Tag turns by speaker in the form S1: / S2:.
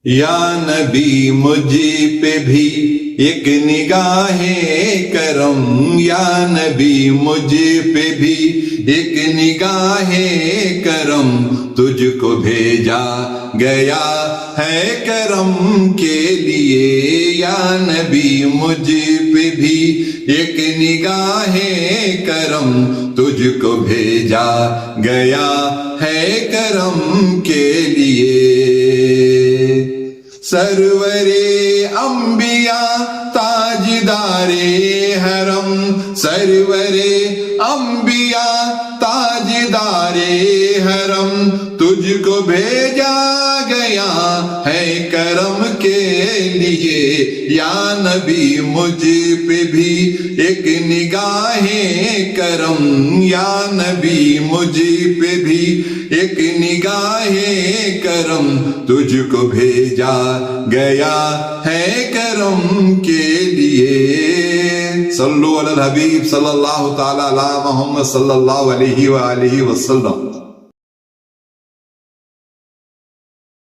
S1: یا نبی مجھ پہ بھی ایک نگاہ کرم، یا نبی مجھ پہ بھی ایک نگاہ کرم، تجھ کو بھیجا گیا ہے کرم کے لیے، یا نبی مجھ پہ بھی ایک نگاہ کرم، تجھ کو بھیجا گیا ہے کرم کے لیے۔ سرور انبیاء تاجدار حرم، سرور انبیاء تاجدار حرم، تجھ کو بھیجا گیا ہے کرم کے لیے، یا نبی مجھ پہ بھی ایک نگاہ کرم، یا نبی مجھ پہ بھی ایک نگاہ کرم، تجھ کو بھیجا گیا ہے کرم کے لیے۔ صلو علی الحبیب صلی اللہ تعالی علی محمد صلی اللہ علیہ وآلہ وسلم۔